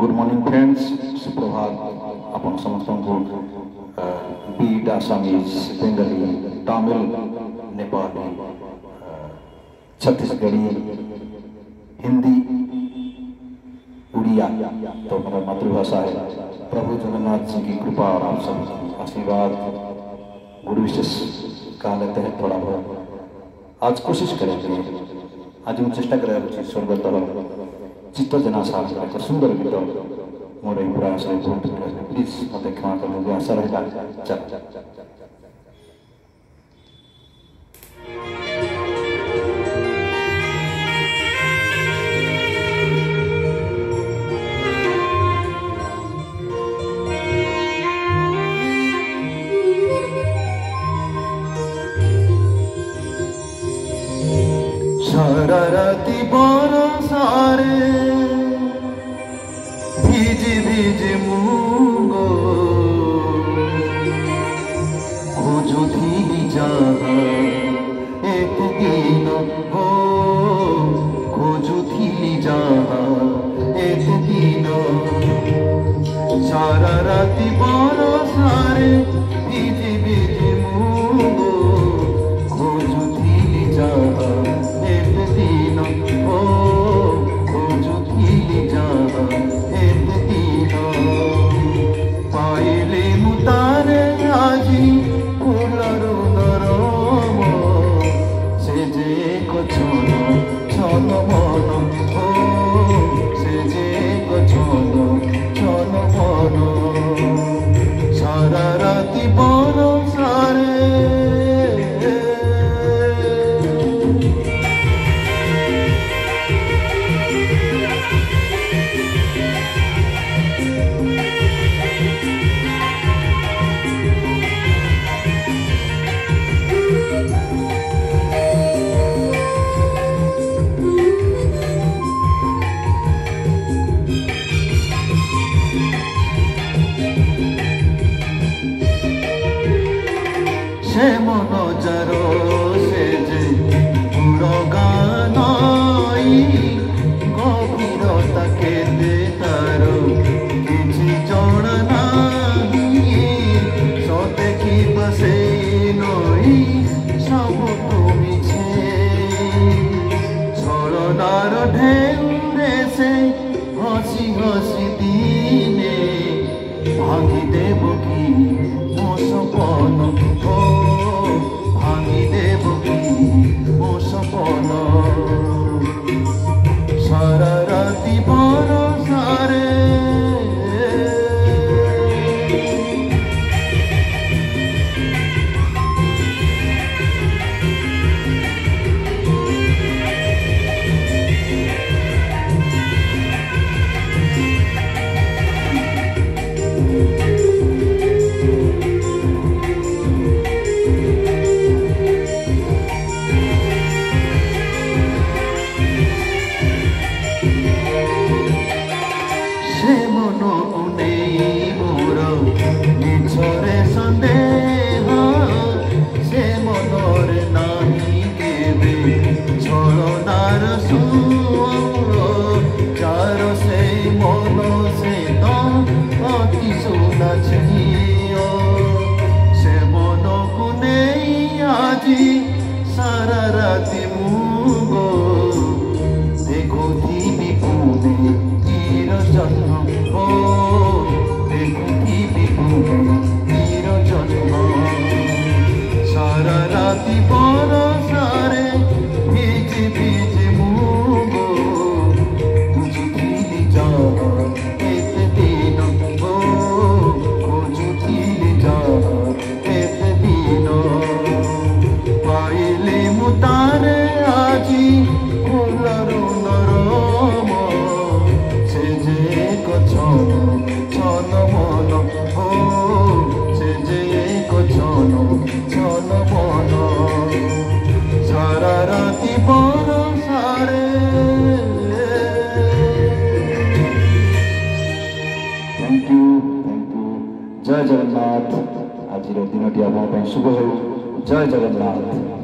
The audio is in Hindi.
गुड मॉर्निंग फ्रेंड्स, सुप्रभात। अपन समस्त को बीट, आसामीज, बेंगली, तमिल, नेपाली, छत्तीसगढ़ी, हिंदी, उड़िया तो मेरा मातृभाषा है। प्रभु जगन्नाथ जी की कृपा और आप सब आशीर्वाद गुरु विशेष का लेते हैं थोड़ा बहुत। आज कोशिश करेंगे, आज मैं चेष्टा करें स्वर्गत चित्त जनासा एक सुंदर गीत मोर प्रयास प्लीज मत क्षमा कर आशा रहा। चल सारा राती बरसारे ভিজে ভিজে মুগো খোঁজুথিলি যাহা একদিন হো খোঁজুথিলি যাহা একদিন সারা রাতি বরসারে ভিজে ভিজে মুগো খোঁজুথিলি যাহা একদিন হো খোঁজুথিলি যাহা पाइले मुतारे आजी फुलरु नरम से जे को छनो छनो मन हो से जे को छनो छनो मन सारा राती बरसारे से मन जारो से जे गानाई गभीरता के दे तारो किछि जणा नाही सते की बसे नई सब तुमी छे छलनार ढेउरे से हसी हसी दिने भागी देव की मो सपन हो भांगी देव की मो सपन सारा राती बरसारे निछरे सन्देह से मनर नाही केबे छलनार चार से मन से तो अति सुना छो से मन को नहीं आजी सारा राति मुगो देखो थी पुणे तीर जन्म हो सारा राती बरसारे ভিজে ভিজে মুগো খুঁজুথিলি যাহা একদিন হো খুঁজুথিলি যাহা একদিন পাইলে মুতারে আজি ফুলরু নরম সে যে ছনো ছনো মন हो से जे को छनो छनो मन सारा राती बरसारे। थैंक यू जय जगन्नाथ। आज दिन टी आप शुभ हो। जय जगन्नाथ।